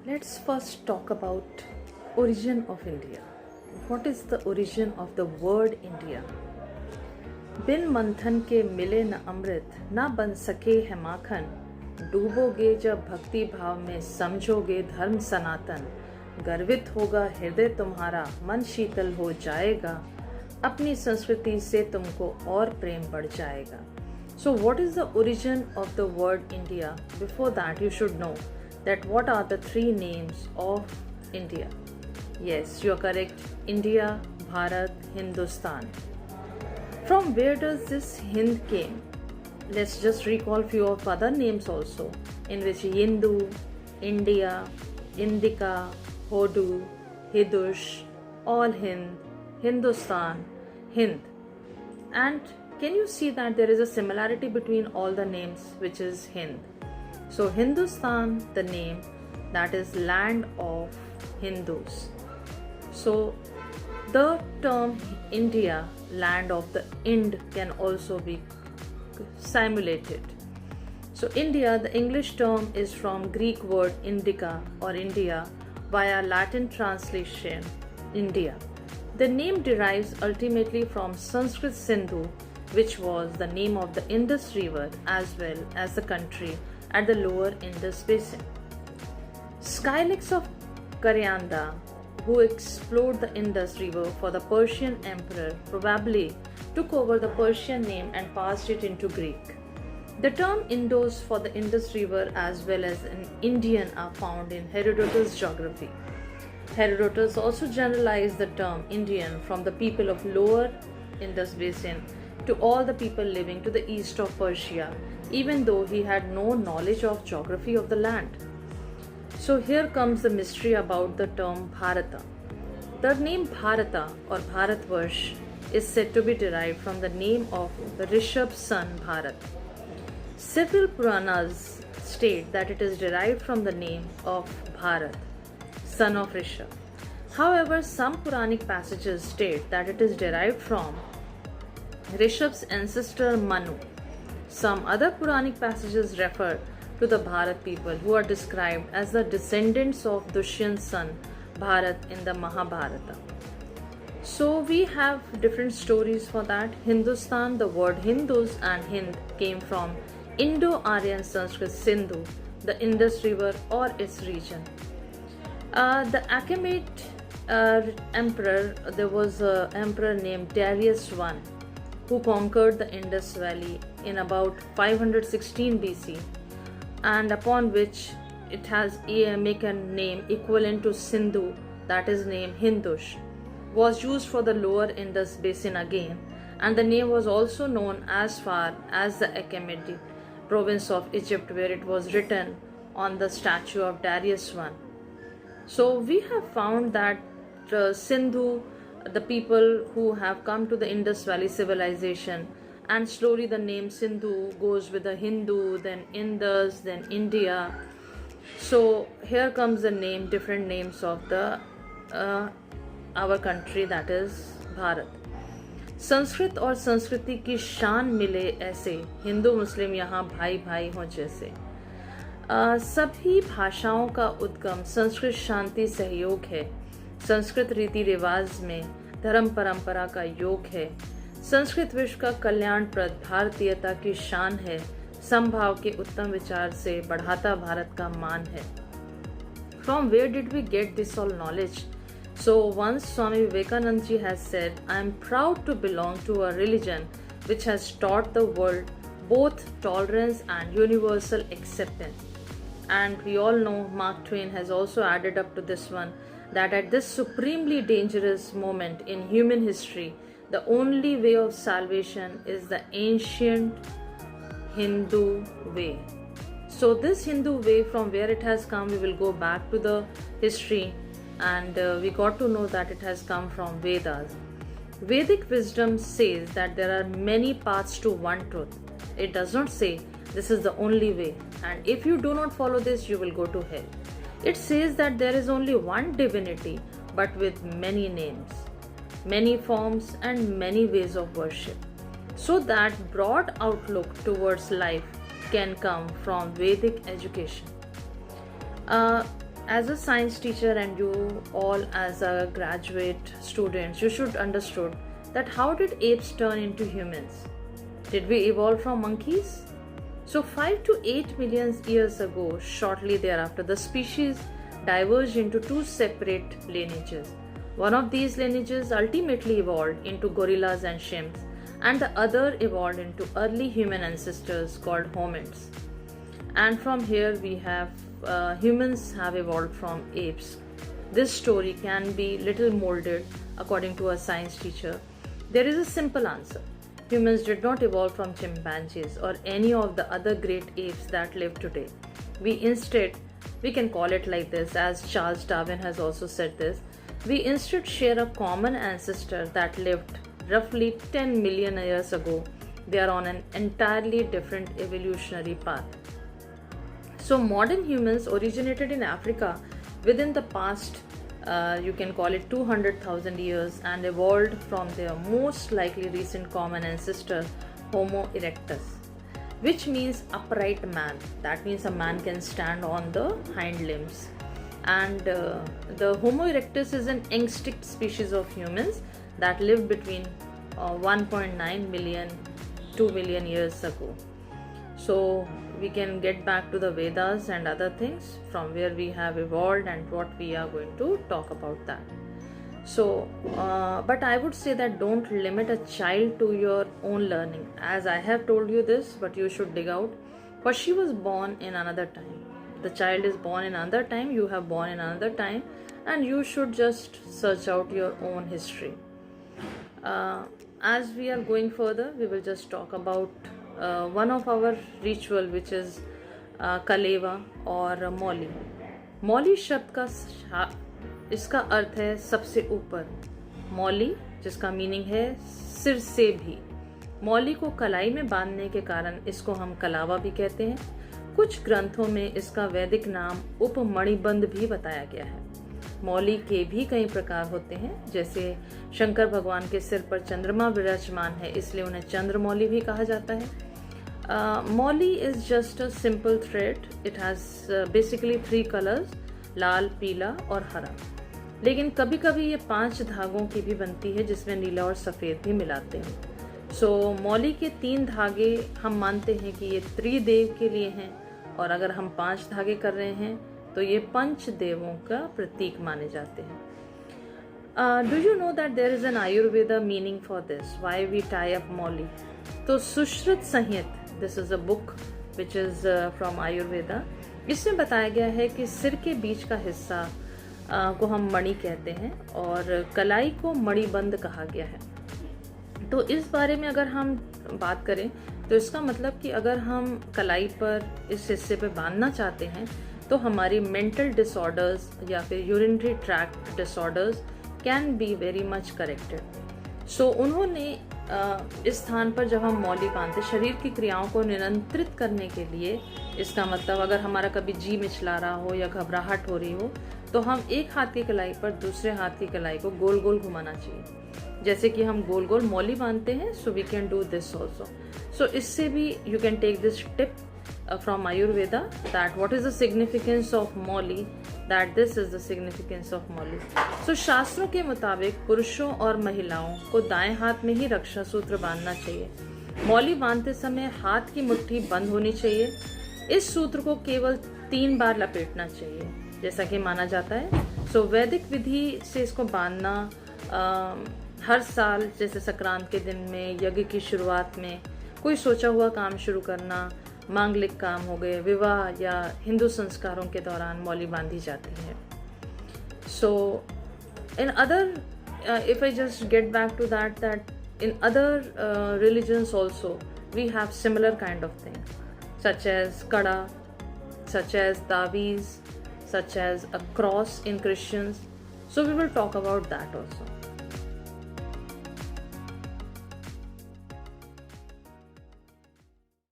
Let's first talk about origin of India. What is the origin of the word India? बिन मंथन के मिले न अमृत, ना बन सके है माखन। डूबोगे जब भक्ति भाव में, समझोगे धर्म सनातन। गर्वित होगा हृदय तुम्हारा, मन शीतल हो जाएगा। अपनी संस्कृति से तुमको और प्रेम बढ़ जाएगा। So what is the origin of the word India? Before that you should know that what are the three names of India. Yes, you are correct. India, Bharat, Hindustan. From where does this Hind came? Let's just recall few of other names also, in which Hindu, India, Indica, Hodu, Hidush, All Hind, Hindustan, Hind. And can you see that there is a similarity between all the names, which is Hind? So Hindustan, the name, that is land of Hindus. So the term India, land of the Ind, can also be simulated. So India, the English term, is from Greek word indica or India via Latin translation India. The name derives ultimately from Sanskrit Sindhu, which was the name of the Indus River as well as the country at the lower Indus basin. Skylights of Karyanda, who explored the Indus River for the Persian emperor, probably took over the Persian name and passed it into Greek. The term Indus for the Indus River as well as an Indian are found in Herodotus' geography. Herodotus also generalized the term Indian from the people of lower Indus basin to all the people living to the east of Persia, even though he had no knowledge of geography of the land. So here comes the mystery about the term Bharata. The name Bharata or Bharatvarsh is said to be derived from the name of Rishabh's son Bharat. Several Puranas state that it is derived from the name of Bharat, son of Rishabh. However, some Puranic passages state that it is derived from Rishabh's ancestor Manu. Some other Puranic passages refer to the Bharat people, who are described as the descendants of Dushyant's son Bharat in the Mahabharata. So we have different stories for that. Hindustan, the word Hindus and Hind came from Indo-Aryan Sanskrit Sindhu, the Indus River or its region. The Achaemenid emperor, there was an emperor named Darius I, who conquered the Indus Valley in about 516 BC, and upon which it has make a name equivalent to Sindhu, that is named Hindush, was used for the lower Indus basin again, and the name was also known as far as the Achaemenid province of Egypt, where it was written on the statue of Darius I. So we have found that Sindhu, the people who have come to the Indus Valley civilization, and slowly the name Sindhu goes with the Hindu, then Indus, then India. So here comes the name, different names of the our country, that is Bharat. Sanskrit और संस्कृति की शान मिले ऐसे, हिंदू मुस्लिम यहाँ भाई भाई हों जैसे। सभी भाषाओं का उद्गम संस्कृत शांति सहयोग है। संस्कृत रीति रिवाज में धर्म परंपरा का योग है। संस्कृत विश्व का कल्याणप्रद भारतीयता की शान है। समभाव के उत्तम विचार से बढ़ाता भारत का मान है। From where did we get this all knowledge? So once Swami Vivekananda ji has said, I am proud to belong to a religion which has taught the world both tolerance and universal acceptance. And we all know Mark Twain has also added up to this one that at this supremely dangerous moment in human history, the only way of salvation is the ancient Hindu way. So this Hindu way, from where it has come, we will go back to the history, and we got to know that it has come from Vedas. Vedic wisdom says that there are many paths to one truth. It does not say this is the only way, and if you do not follow this, you will go to hell. It says that there is only one divinity, but with many names, many forms, and many ways of worship. So that broad outlook towards life can come from Vedic education. as a science teacher and you all as a graduate students, you should understood that how did apes turn into humans? Did we evolve from monkeys? So 5 to 8 million years ago, shortly thereafter, the species diverged into two separate lineages. One of these lineages ultimately evolved into gorillas and chimps, and the other evolved into early human ancestors called hominids. And from here we have humans have evolved from apes. This story can be little molded according to a science teacher. There is a simple answer. Humans did not evolve from chimpanzees or any of the other great apes that live today. We can call it like this, as Charles Darwin has also said this. We instead share a common ancestor that lived roughly 10 million years ago. They are on an entirely different evolutionary path. So modern humans originated in Africa within the past, you can call it 200,000 years, and evolved from their most likely recent common ancestor, Homo erectus, which means upright man. That means a man can stand on the hind limbs. And the Homo erectus is an extinct species of humans that lived between 1.9 million 2 million years ago. So we can get back to the Vedas and other things from where we have evolved and what we are going to talk about that. So but I would say that don't limit a child to your own learning, as I have told you this, but you should dig out, for she was born in another time. The child is born in another time, you have born in another time, and you should just search out your own history. As we are going further, we will just talk about one of our ritual, which is कलेवा और मौली. मौली शब्द का इसका अर्थ है सबसे ऊपर. मौली जिसका meaning है सिर से भी. मौली को कलाई में बांधने के कारण इसको हम कलावा भी कहते हैं. कुछ ग्रंथों में इसका वैदिक नाम उपमणिबंध भी बताया गया है. मौली के भी कई प्रकार होते हैं, जैसे शंकर भगवान के सिर पर चंद्रमा विराजमान है, इसलिए उन्हें चंद्रमौली भी कहा जाता है. Mauli is just a simple thread. It has basically 3 colours, लाल, पीला और हरा. लेकिन कभी कभी ये 5 धागों की भी बनती है, जिसमें नीला और सफ़ेद भी मिलाते हैं. सो मौली के 3 धागे हम मानते हैं कि ये त्रिदेव के लिए हैं, और अगर हम 5 धागे कर रहे हैं तो ये पंच देवों का प्रतीक माने जाते हैं. Do you know that there is an Ayurveda meaning for this, why we tie up mauli? तो Sushruta Samhita, this is a book which is from Ayurveda. इसमें बताया गया है कि सिर के बीच का हिस्सा को हम मणि कहते हैं, और कलाई को मणिबंध कहा गया है. तो इस बारे में अगर हम बात करें तो इसका मतलब कि अगर हम कलाई पर इस हिस्से पे बांधना चाहते हैं तो हमारी मेंटल डिसऑर्डर्स या फिर urinary tract disorders can be very much corrected. So उन्होंने इस स्थान पर जब हम मौली बांधते शरीर की क्रियाओं को नियंत्रित करने के लिए, इसका मतलब अगर हमारा कभी जी मिचला रहा हो या घबराहट हो रही हो तो हम एक हाथ की कलाई पर दूसरे हाथ की कलाई को गोल गोल घुमाना चाहिए, जैसे कि हम गोल गोल मौली बांधते हैं. So we can do this also. So इससे भी you can take this tip from Ayurveda, that what is the significance of Mauli, that this is the significance of Mauli. So शास्त्रों के मुताबिक पुरुषों और महिलाओं को दाएं हाथ में ही रक्षा सूत्र बांधना चाहिए. मौली बांधते समय हाथ की मुट्ठी बंद होनी चाहिए. इस सूत्र को केवल 3 बार लपेटना चाहिए, जैसा कि माना जाता है. सो वैदिक विधि से इसको बांधना हर साल, जैसे संक्रांत के दिन में, यज्ञ की शुरुआत में, कोई सोचा हुआ काम शुरू करना, मांगलिक काम हो गए, विवाह या हिंदू संस्कारों के दौरान मौली बांधी जाती है. So in other, if I just get back to that in other religions also we have similar kind of thing, such as kada, such as taveez, such as a cross in Christians. So we will talk about that also.